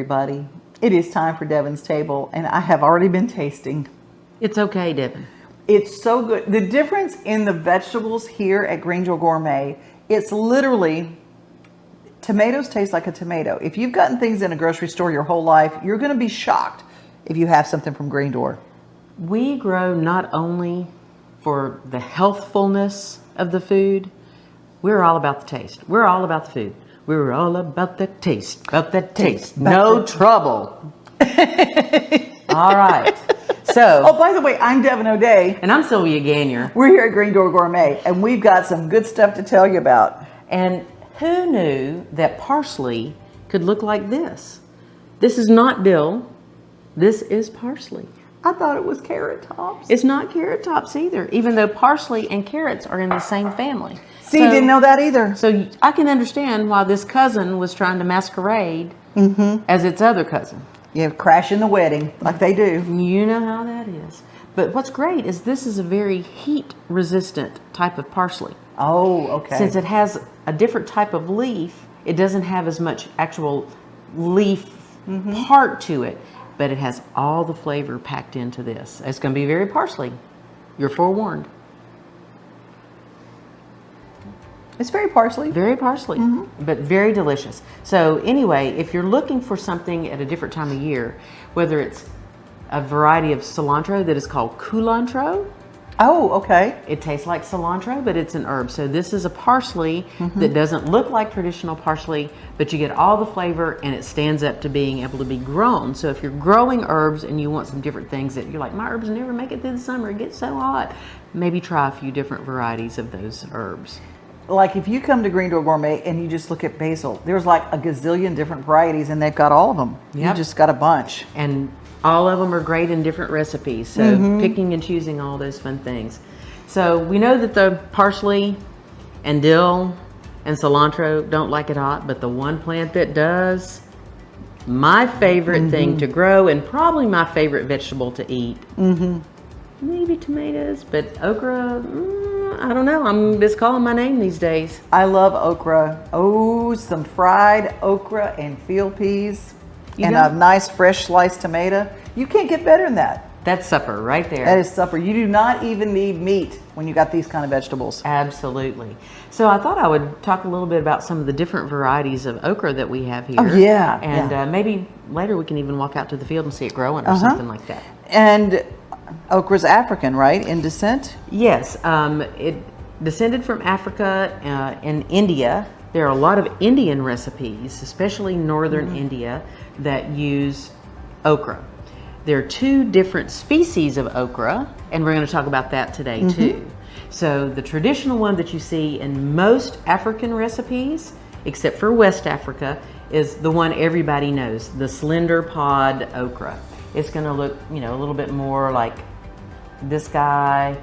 everybody. It is time for Devon's Table, and I have already been tasting. It's okay, Devon. It's so good. The difference in the vegetables here at Greenville Gourmet, it's literally, tomatoes taste like a tomato. If you've gotten things in a grocery store your whole life, you're going to be shocked if you have something from Green Door. We grow not only for the healthfulness of the food, we're all about the taste. We're all about the food. We're all about the taste, no trouble. All right. So, oh, by the way, I'm Devon O'Day. And I'm Sylvia Gagnier. We're here at Green Door Gourmet, and we've got some good stuff to tell you about. And who knew that parsley could look like this? This is not dill. This is parsley. I thought it was carrot tops. It's not carrot tops either, even though parsley and carrots are in the same family. See, you didn't know that either. So I can understand why this cousin was trying to masquerade as its other cousin. Yeah, crash in the wedding, like they do. You know how that is. But what's great is this is a very heat-resistant type of parsley. Oh, okay. Since it has a different type of leaf, it doesn't have as much actual leaf part to it, but it has all the flavor packed into this. It's going to be very parsley. You're forewarned. It's very parsley. Very parsley, but very delicious. So anyway, if you're looking for something at a different time of year, whether it's a variety of cilantro that is called culantro. Oh, okay. It tastes like cilantro, but it's an herb. So this is a parsley that doesn't look like traditional parsley, but you get all the flavor and it stands up to being able to be grown. So if you're growing herbs and you want some different things that you're like, my herbs never make it through the summer, it gets so hot, maybe try a few different varieties of those herbs. Like if you come to Green Door Gourmet and you just look at basil, there's like a gazillion different varieties and they've got all of them. Yep. You just got a bunch. And all of them are great in different recipes. So picking and choosing all those fun things. So we know that the parsley and dill and cilantro don't like it hot, but the one plant that does, my favorite thing to grow and probably my favorite vegetable to eat, maybe tomatoes, but okra, I don't know. I'm just calling my name these days. I love okra. Oh, some fried okra and field peas and a nice fresh sliced tomato. You can't get better than that. That's supper right there. That is supper. You do not even need meat when you got these kind of vegetables. Absolutely. So I thought I would talk a little bit about some of the different varieties of okra that we have here. Oh, yeah. And maybe later we can even walk out to the field and see it growing or something like that. And okra's African, right, in descent? Yes. It descended from Africa and India. There are a lot of Indian recipes, especially northern India, that use okra. There are two different species of okra, and we're going to talk about that today too. So the traditional one that you see in most African recipes, except for West Africa, is the one everybody knows, the slender pod okra. It's going to look, a little bit more like this guy,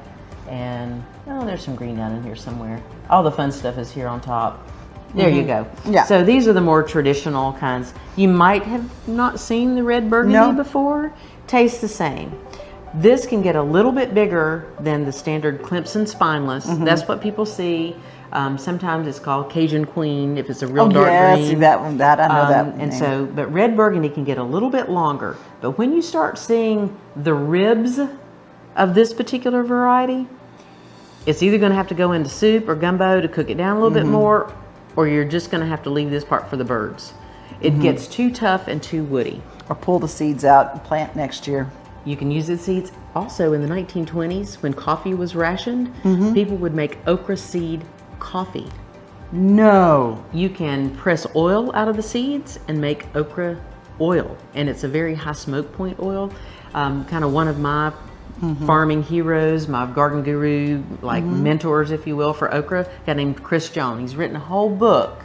and there's some green down in here somewhere. All the fun stuff is here on top. There you go. Yeah. So these are the more traditional kinds. You might have not seen the red burgundy before. Tastes the same. This can get a little bit bigger than the standard Clemson spineless. That's what people see. Sometimes it's called Cajun Queen if it's a real dark green. See that one. That I know that. And so, but red burgundy can get a little bit longer. But when you start seeing the ribs of this particular variety, it's either going to have to go into soup or gumbo to cook it down a little bit more, or you're just going to have to leave this part for the birds. It gets too tough and too woody. Or pull the seeds out and plant next year. You can use the seeds. Also, in the 1920s, when coffee was rationed, people would make okra seed coffee. No. You can press oil out of the seeds and make okra oil. And it's a very high smoke point oil. Kind of one of my farming heroes, my garden guru, mentors, if you will, for okra, a guy named Chris Jones. He's written a whole book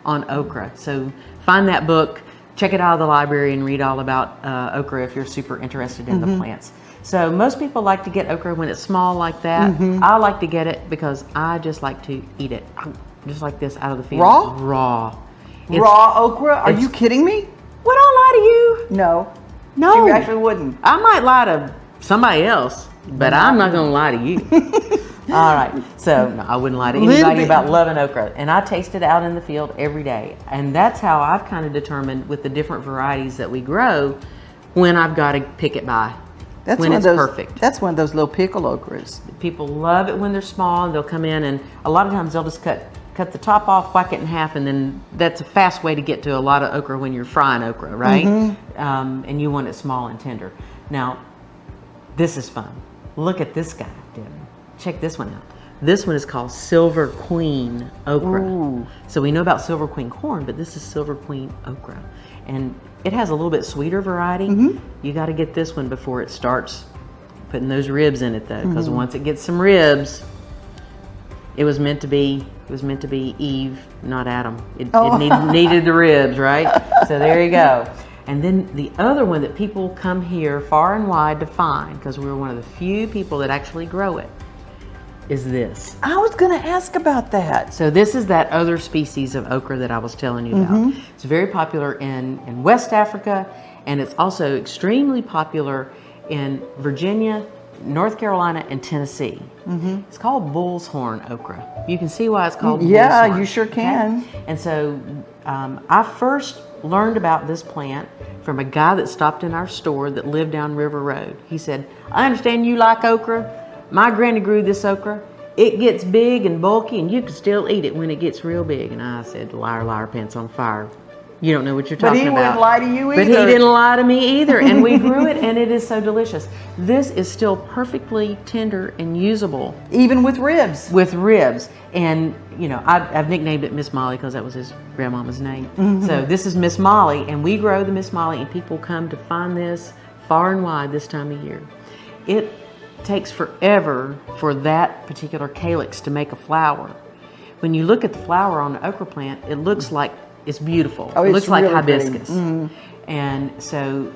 on okra. So find that book, check it out of the library, and read all about okra if you're super interested in the plants. So most people like to get okra when it's small like that. I like to get it because I just like to eat it, just like this out of the field. Raw? Raw. Raw okra? Are you kidding me? Would I lie to you? No. No. You actually wouldn't. I might lie to somebody else, but I'm not going to lie to you. All right. So no, I wouldn't lie to anybody about loving okra. And I taste it out in the field every day. And that's how I've kind of determined with the different varieties that we grow when I've got to pick it by. That's when it's perfect. That's one of those little pickle okras. People love it when they're small. They'll come in and a lot of times they'll just cut the top off, whack it in half, and then that's a fast way to get to a lot of okra when you're frying okra, right? And you want it small and tender. Now, this is fun. Look at this guy, Devon. Check this one out. This one is called Silver Queen okra. Ooh. So we know about Silver Queen corn, but this is Silver Queen okra. And it has a little bit sweeter variety. You got to get this one before it starts putting those ribs in it, though, because once it gets some ribs, it was meant to be Eve, not Adam. It needed the ribs, right? So there you go. And then the other one that people come here far and wide to find, because we're one of the few people that actually grow it, is this. I was going to ask about that. So this is that other species of okra that I was telling you about. It's very popular in West Africa, and it's also extremely popular in Virginia, North Carolina, and Tennessee. It's called bull's horn okra. You can see why it's called bull's horn. Yeah, you sure can. Okay? And so I first learned about this plant from a guy that stopped in our store that lived down River Road. He said, I understand you like okra. My granny grew this okra. It gets big and bulky and you can still eat it when it gets real big. And I said, liar, liar, pants on fire. You don't know what you're talking about. But he wouldn't lie to you either. But he didn't lie to me either. And we grew it and it is so delicious. This is still perfectly tender and usable. Even with ribs. With ribs. And, you know, I've nicknamed it Miss Molly because that was his grandmama's name. So this is Miss Molly, and we grow the Miss Molly, and people come to find this far and wide this time of year. It takes forever for that particular calyx to make a flower. When you look at the flower on the okra plant, it looks like it's beautiful. Oh, it looks really like hibiscus. And so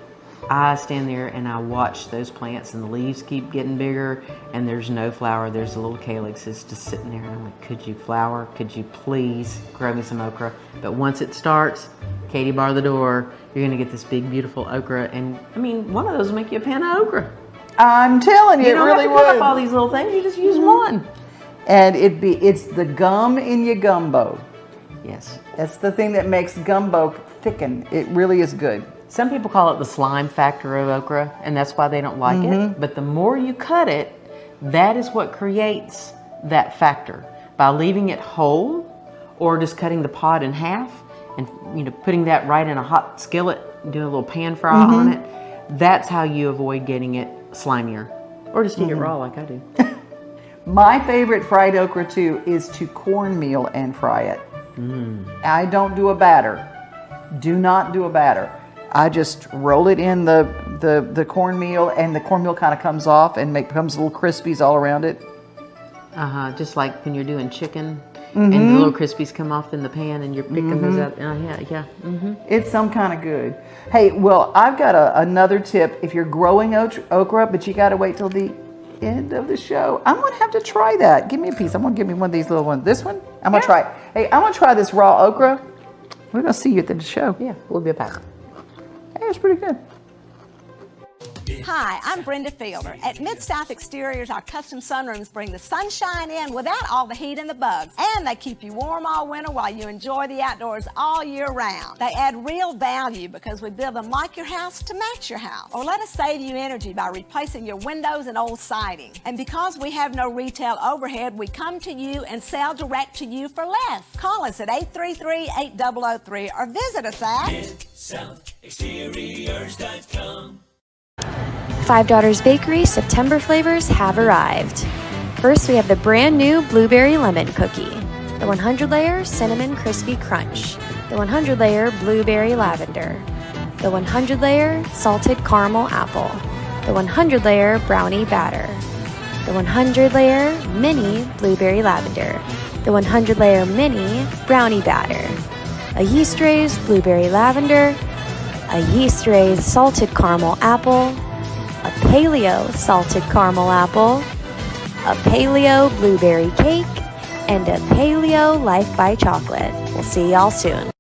I stand there and I watch those plants, and the leaves keep getting bigger, and there's no flower. There's a little calyx that's just sitting there. And I'm like, could you flower? Could you please grow me some okra? But once it starts, Katie, bar the door, you're going to get this big, beautiful okra. And I mean, one of those will make you a pan of okra. I'm telling you, You don't it really have to cut would. up all these little things. You just use one. And it's the gum in your gumbo. Yes. That's the thing that makes gumbo thicken. It really is good. Some people call it the slime factor of okra, and that's why they don't like it. But the more you cut it, that is what creates that factor. By leaving it whole, or just cutting the pod in half, and putting that right in a hot skillet, and doing a little pan fry on it. That's how you avoid getting it slimier, or just eat it raw like I do. My favorite fried okra too is to cornmeal and fry it. I don't do a batter. Do not do a batter. I just roll it in the cornmeal, and the cornmeal kind of comes off and becomes little crispies all around it. Just like when you're doing chicken, and the little crispies come off in the pan, and you're picking those out. Yeah. It's some kind of good. Hey, well, I've got another tip. If you're growing okra, but you got to wait till the end of the show, I'm going to have to try that. Give me a piece. I'm going to give me one of these little ones. This one? I'm going to try it. Hey, I'm going to try this raw okra. We're going to see you at the show. Yeah, we'll be back. Hey, it's pretty good. Hi, I'm Brenda Fielder. At Mid-South Exteriors, our custom sunrooms bring the sunshine in without all the heat and the bugs. And they keep you warm all winter while you enjoy the outdoors all year round. They add real value because we build them like your house to match your house. Or let us save you energy by replacing your windows and old siding. And because we have no retail overhead, we come to you and sell direct to you for less. Call us at 833-8003 or visit us at MidSouthExteriors.com. Five Daughters Bakery September flavors have arrived. First, we have the brand new Blueberry Lemon Cookie, the 100-layer Cinnamon Crispy Crunch, the 100-layer Blueberry Lavender, the 100-layer Salted Caramel Apple, the 100-layer Brownie Batter, the 100-layer Mini Blueberry Lavender, the 100-layer Mini Brownie Batter, a yeast-raised Blueberry Lavender, a yeast-raised Salted Caramel Apple, a paleo salted caramel apple, a paleo blueberry cake, and a paleo Life by Chocolate. We'll see y'all soon.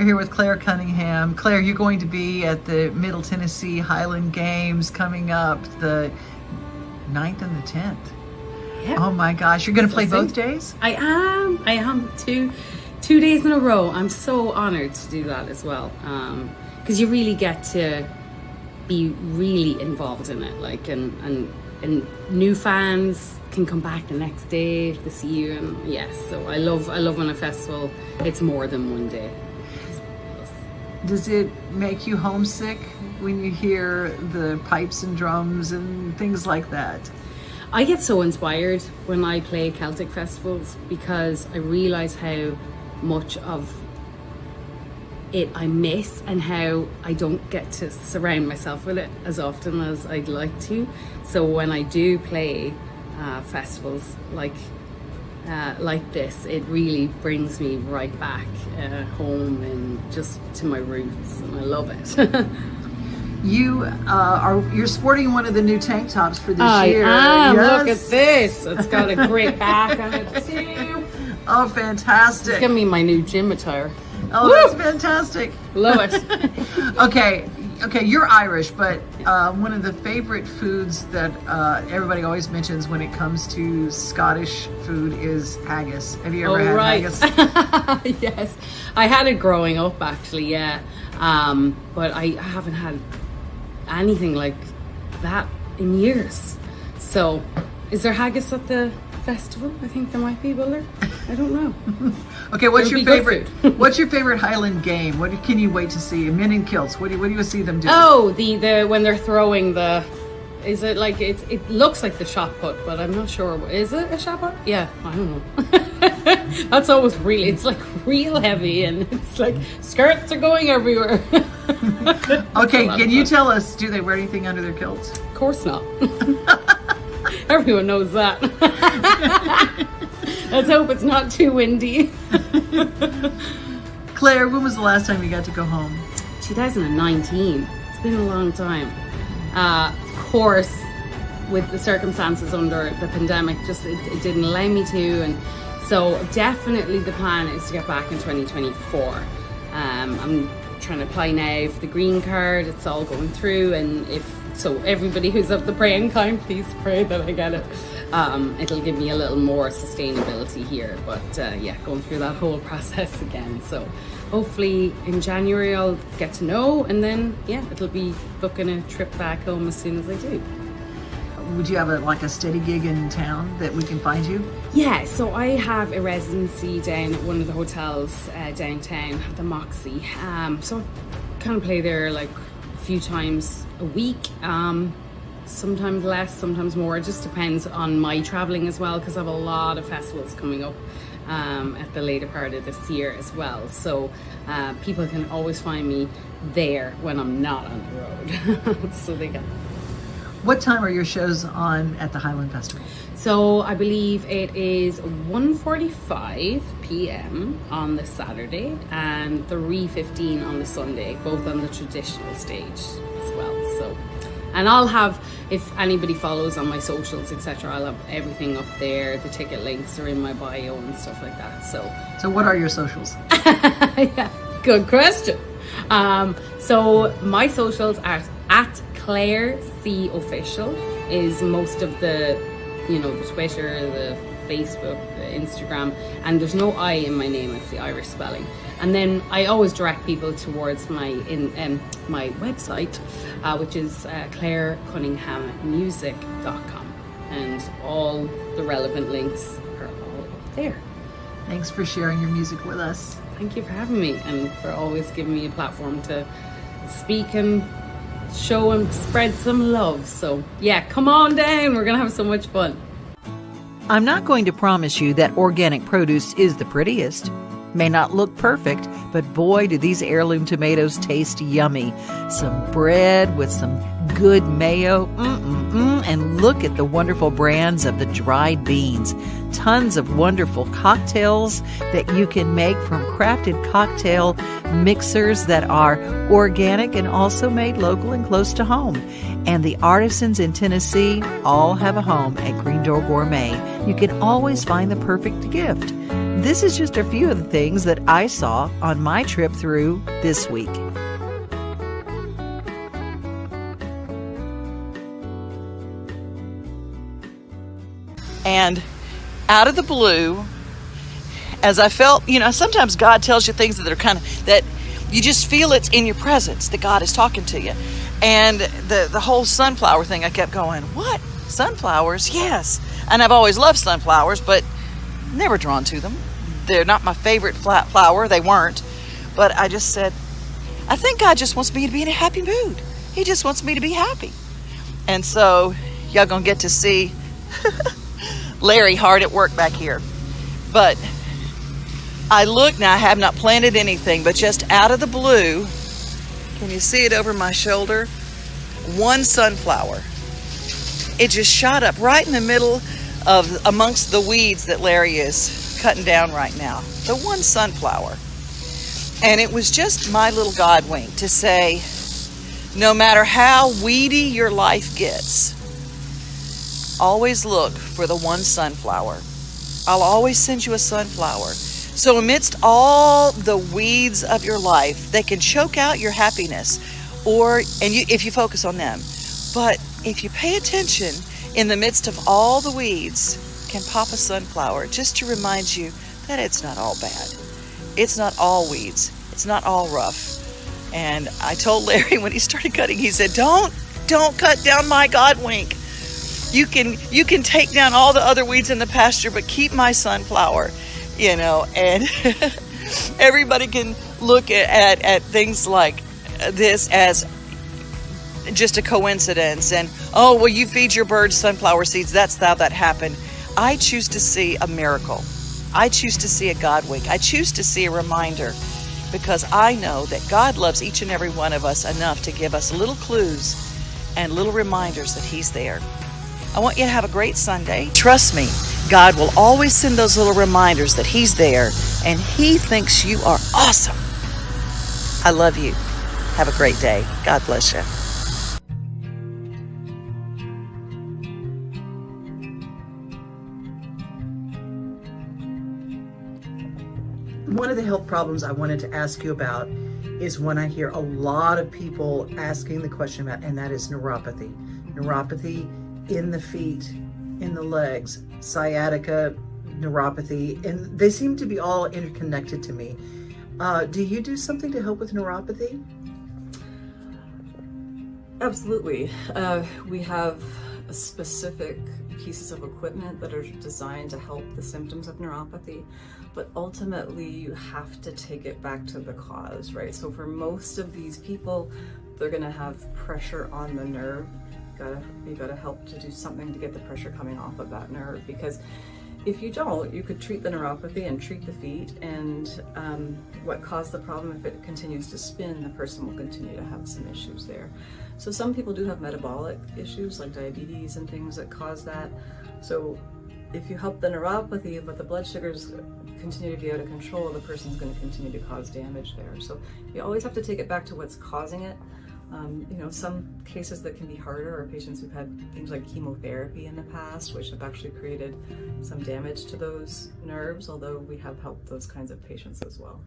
here with Clare Cunningham. Clare, you're going to be at the Middle Tennessee Highland Games coming up the 9th and the 10th. Yeah. Oh my gosh, you're going to play So both days? I am two days in a row. I'm so honored to do that as well, because you really get to be really involved in it, like, and new fans can come back the next day to see you, and yes, so I love on a festival it's more than one day. Does it make you homesick when you hear the pipes and drums and things like that? I get so inspired when I play Celtic festivals because I realize how much of it I miss and how I don't get to surround myself with it as often as I'd like to. So when I do play festivals like this, it really brings me right back home and just to my roots, and I love it. You're sporting one of the new tank tops for this year. I am. Yes. Look at this. It's got a great back on it too. Oh, fantastic. It's giving me my new gym attire. Oh, Woo! that's fantastic. Love it. Okay, you're Irish, but one of the favorite foods that everybody always mentions when it comes to Scottish food is haggis. Have you ever had haggis? Yes, I had it growing up actually, yeah. But I haven't had anything like that in years. So, is there haggis at the festival? I think there might be, will there? I don't know. Okay, what's your It'll be favorite? good What's your favorite Highland game? What can you wait to see? Men in kilts. What do you see them do? Oh, the when they're throwing the, is it like it looks like the shot put, but I'm not sure. Is it a shot put? Yeah, I don't know. That's always really. It's like real heavy, and it's like skirts are going everywhere. Okay, can you tell us? Do they wear anything under their kilts? Of course not. Everyone knows that. Let's hope it's not too windy. Claire, when was the last time you got to go home? 2019. It's been a long time. Of course, with the circumstances under the pandemic, just it didn't allow me to, and so definitely the plan is to get back in 2024. I'm trying to apply now for the green card. It's all going through, and so everybody who's of the praying kind, please pray that I get it. It'll give me a little more sustainability here, but yeah, going through that whole process again. So hopefully in January I'll get to know, and then yeah, it'll be booking a trip back home as soon as I do. Would you have a steady gig in town that we can find you? Yeah, so I have a residency down at one of the hotels downtown, the Moxie. So I kind of play there like a few times a week. Sometimes less, sometimes more. It just depends on my traveling as well, because I have a lot of festivals coming up at the later part of this year as well. So people can always find me there when I'm not on the road. So they can. What time are your shows on at the Highland Festival? So I believe it is 1:45 p.m. on the Saturday and 3:15 on the Sunday, both on the traditional stage as well. So, and I'll have, if anybody follows on my socials, etc., I'll have everything up there. The ticket links are in my bio and stuff like that. So what are your socials? yeah, good question. So my socials are at Clare C Official is most of the, the Twitter, the Facebook, the Instagram, and there's no I in my name, it's the Irish spelling. And then I always direct people towards my website, which is clarecunningham.music.com, and all the relevant links are all up there. Thanks for sharing your music with us. Thank you for having me, and for always giving me a platform to speak and show and spread some love. So yeah, come on down, we're gonna have so much fun. I'm not going to promise you that organic produce is the prettiest. May not look perfect, but boy, do these heirloom tomatoes taste yummy. Some bread with some good mayo, and look at the wonderful brands of the dried beans. Tons of wonderful cocktails that you can make from crafted cocktail mixers that are organic and also made local and close to home. And the artisans in Tennessee all have a home at Green Door Gourmet. You can always find the perfect gift. This is just a few of the things that I saw on my trip through this week. And out of the blue, as I felt, sometimes God tells you things that are that you just feel it's in your presence, that God is talking to you. And the whole sunflower thing, I kept going, what? Sunflowers? Yes. And I've always loved sunflowers, but never drawn to them. They're not my favorite flower. They weren't. But I just said, I think God just wants me to be in a happy mood. He just wants me to be happy. And so y'all gonna get to see Larry hard at work back here. But I look now, I have not planted anything, but just out of the blue, can you see it over my shoulder? One sunflower. It just shot up right in the middle of amongst the weeds that Larry is cutting down right now. The one sunflower. And it was just my little God wink to say, no matter how weedy your life gets, always look for the one sunflower. I'll always send you a sunflower. So amidst all the weeds of your life, they can choke out your happiness, if you focus on them. But if you pay attention, in the midst of all the weeds, can pop a sunflower just to remind you that it's not all bad. It's not all weeds. It's not all rough. And I told Larry when he started cutting, he said, don't cut down my God wink. You can take down all the other weeds in the pasture, but keep my sunflower, and everybody can look at things like this as just a coincidence and, oh, well, you feed your birds sunflower seeds. That's how that happened. I choose to see a miracle. I choose to see a God wink. I choose to see a reminder because I know that God loves each and every one of us enough to give us little clues and little reminders that He's there. I want you to have a great Sunday. Trust me, God will always send those little reminders that He's there and He thinks you are awesome. I love you. Have a great day. God bless you. One of the health problems I wanted to ask you about is one I hear a lot of people asking the question about, and that is neuropathy. Neuropathy in the feet, in the legs, sciatica, neuropathy, and they seem to be all interconnected to me. Do you do something to help with neuropathy? Absolutely. We have specific pieces of equipment that are designed to help the symptoms of neuropathy, but ultimately you have to take it back to the cause, right? So for most of these people, they're going to have pressure on the nerve. You gotta help to do something to get the pressure coming off of that nerve, because if you don't, you could treat the neuropathy and treat the feet, and what caused the problem, if it continues to spin, the person will continue to have some issues there. So some people do have metabolic issues like diabetes and things that cause that. So if you help the neuropathy but the blood sugars continue to be out of control, the person's going to continue to cause damage there. So you always have to take it back to what's causing it. Some cases that can be harder are patients who've had things like chemotherapy in the past, which have actually created some damage to those nerves, although we have helped those kinds of patients as well.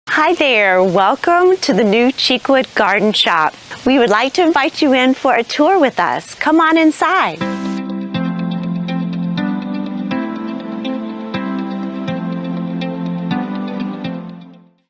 Hi there, welcome to the new Cheekwood Garden Shop. We would like to invite you in for a tour with us. Come on inside.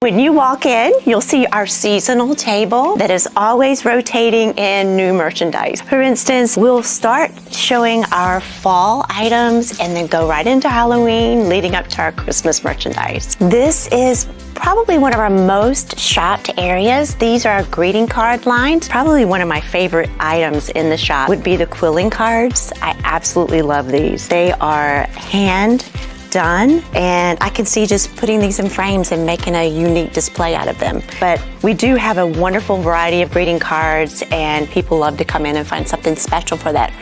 When you walk in, you'll see our seasonal table that is always rotating in new merchandise. For instance, we'll start showing our fall items and then go right into Halloween, leading up to our Christmas merchandise. This is probably one of our most shopped areas. These are our greeting card lines. Probably one of my favorite items in the shop would be the quilling cards. I absolutely love these. They are hand done, and I can see just putting these in frames and making a unique display out of them. But we do have a wonderful variety of greeting cards, and people love to come in and find something special for that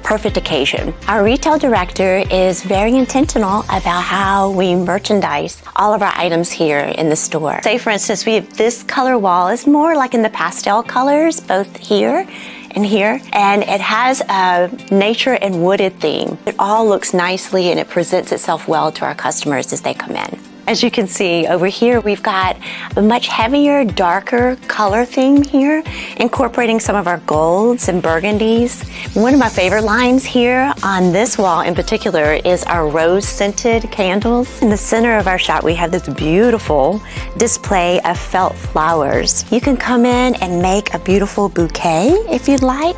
perfect occasion. Our retail director is very intentional about how we merchandise all of our items here in the store. Say, for instance, we have this color wall is more like in the pastel colors, both here and here, and it has a nature and wooded theme. It all looks nicely and it presents itself well to our customers as they come in. As you can see over here, we've got a much heavier, darker color theme here, incorporating some of our golds and burgundies. One of my favorite lines here on this wall in particular is our rose-scented candles. In the center of our shop, we have this beautiful display of felt flowers. You can come in and make a beautiful bouquet if you'd like,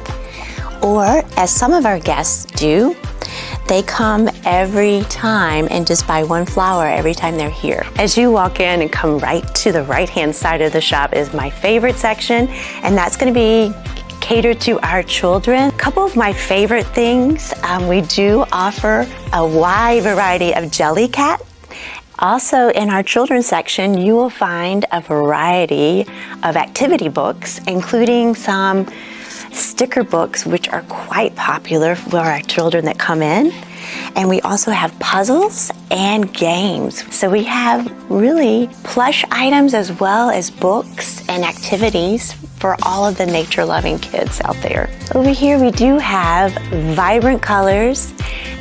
or as some of our guests do, they come every time and just buy one flower every time they're here. As you walk in and come right to the right-hand side of the shop is my favorite section, and that's going to be catered to our children. A couple of my favorite things, we do offer a wide variety of jelly cat. Also in our children's section, you will find a variety of activity books, including some sticker books, which are quite popular for our children that come in. And we also have puzzles and games. So we have really plush items as well as books and activities for all of the nature-loving kids out there. Over here we do have vibrant colors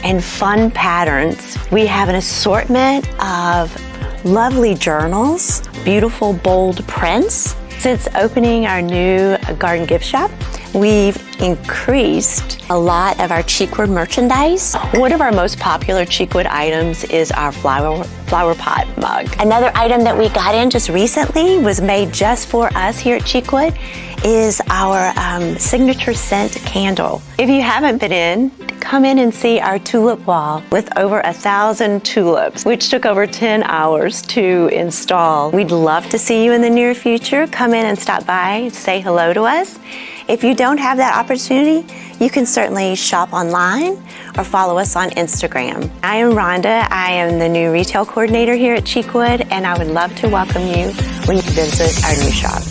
and fun patterns. We have an assortment of lovely journals, beautiful bold prints. Since opening our new garden gift shop, we've increased a lot of our Cheekwood merchandise. One of our most popular Cheekwood items is our flower pot mug. Another item that we got in just recently was made just for us here at Cheekwood is our signature scent candle. If you haven't been in, come in and see our tulip wall with over 1,000 tulips, which took over 10 hours to install. We'd love to see you in the near future. Come in and stop by, say hello to us. If you don't have that opportunity, you can certainly shop online or follow us on Instagram. I am Rhonda. I am the new retail coordinator here at Cheekwood, and I would love to welcome you when you visit our new shop.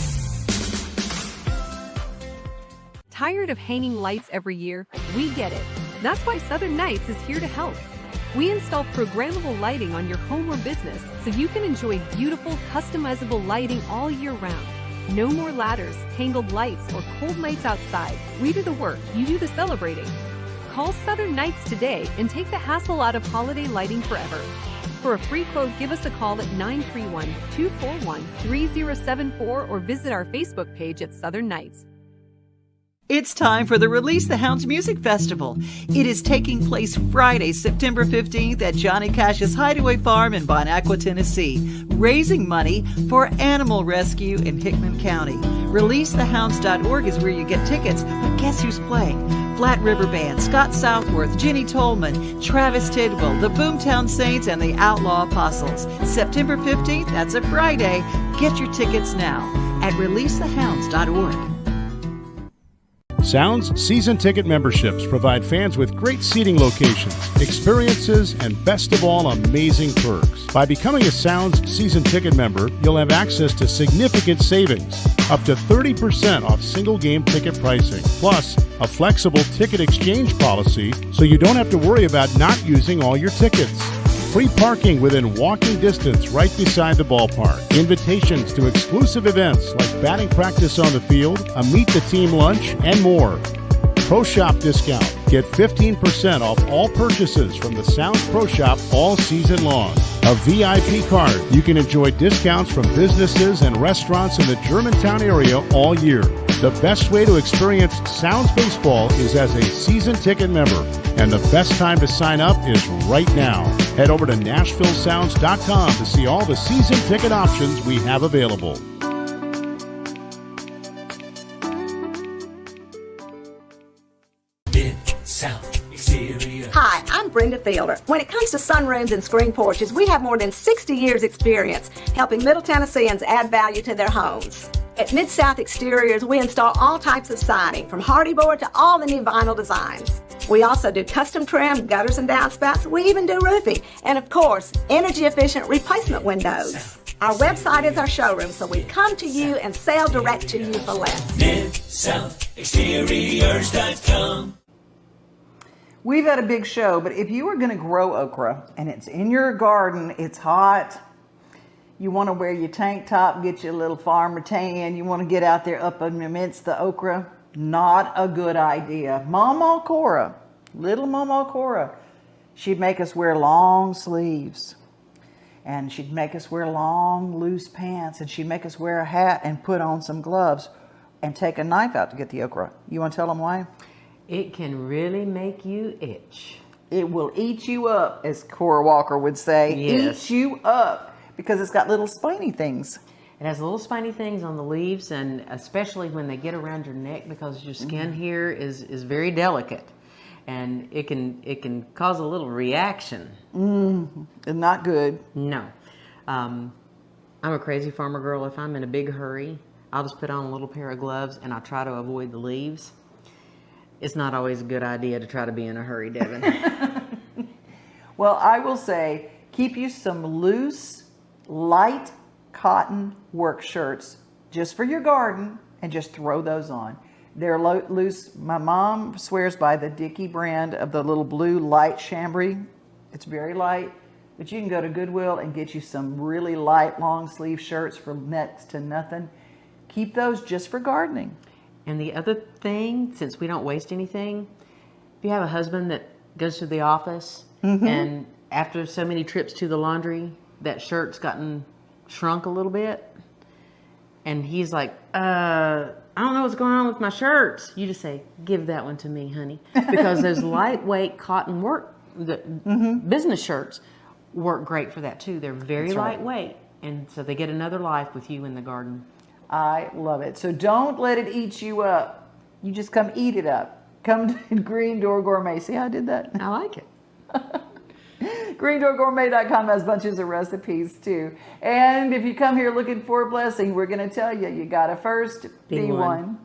Tired of hanging lights every year? We get it. That's why Southern Nights is here to help. We install programmable lighting on your home or business so you can enjoy beautiful, customizable lighting all year round. No more ladders, tangled lights, or cold nights outside. We do the work, you do the celebrating. Call Southern Nights today and take the hassle out of holiday lighting forever. For a free quote, give us a call at 931-241-3074 or visit our Facebook page at Southern Nights. It's time for the Release the Hounds Music Festival. It is taking place Friday, September 15th at Johnny Cash's Hideaway Farm in Bonacqua, Tennessee, raising money for animal rescue in Hickman County. ReleaseTheHounds.org is where you get tickets, but guess who's playing? Flat River Band, Scott Southworth, Jenny Tolman, Travis Tidwell, the Boomtown Saints, and the Outlaw Apostles. September 15th, that's a Friday. Get your tickets now at ReleaseTheHounds.org. Sounds season ticket memberships provide fans with great seating locations, experiences, and best of all, amazing perks. By becoming a Sounds season ticket member, you'll have access to significant savings, up to 30% off single game ticket pricing, plus a flexible ticket exchange policy so you don't have to worry about not using all your tickets. Free parking within walking distance right beside the ballpark. Invitations to exclusive events like batting practice on the field, a meet the team lunch, and more. Pro Shop discount. Get 15% off all purchases from the Sounds Pro Shop all season long. A VIP card. You can enjoy discounts from businesses and restaurants in the Germantown area all year. The best way to experience Sounds baseball is as a season ticket member, and the best time to sign up is right now. Head over to NashvilleSounds.com to see all the season ticket options we have available. Hi, I'm Brenda Fielder. When it comes to sunrooms and screen porches, we have more than 60 years experience helping Middle Tennesseans add value to their homes. At Mid-South Exteriors, we install all types of siding, from hardy board to all the new vinyl designs. We also do custom trim, gutters and downspouts. We even do roofing. And of course, energy-efficient replacement windows. Our website is our showroom, so we come to you and sell direct to you for less. MidSouthExteriors.com. We've had a big show, but if you are going to grow okra and it's in your garden, it's hot, you want to wear your tank top, get your little farmer tan, you want to get out there up amidst the okra, not a good idea. Mama Cora, little Mama Cora, she'd make us wear long sleeves. And she'd make us wear long, loose pants, and she'd make us wear a hat and put on some gloves and take a knife out to get the okra. You want to tell them why? It can really make you itch. It will eat you up, as Cora Walker would say. Yes. Eat you up, because it's got little spiny things. It has little spiny things on the leaves, and especially when they get around your neck, because your skin here is very delicate, and it can cause a little reaction. Not good. No. I'm a crazy farmer girl. If I'm in a big hurry, I'll just put on a little pair of gloves and I try to avoid the leaves. It's not always a good idea to try to be in a hurry, Devon. Well, I will say, keep you some loose, light cotton work shirts just for your garden and just throw those on. They're loose. My mom swears by the Dickie brand of the little blue light chambray. It's very light, but you can go to Goodwill and get you some really light long sleeve shirts for next to nothing. Keep those just for gardening. And the other thing, since we don't waste anything, if you have a husband that goes to the office and after so many trips to the laundry, that shirt's gotten shrunk a little bit, and he's like, I don't know what's going on with my shirts. You just say, give that one to me, honey. Because those lightweight cotton business shirts work great for that too. They're very lightweight, and so they get another life with you in the garden. I love it. So don't let it eat you up. You just come eat it up. Come to Green Door Gourmet. See how I did that? I like it. GreenDoorGourmet.com has bunches of recipes too. And if you come here looking for a blessing, we're going to tell you, you got to first be one.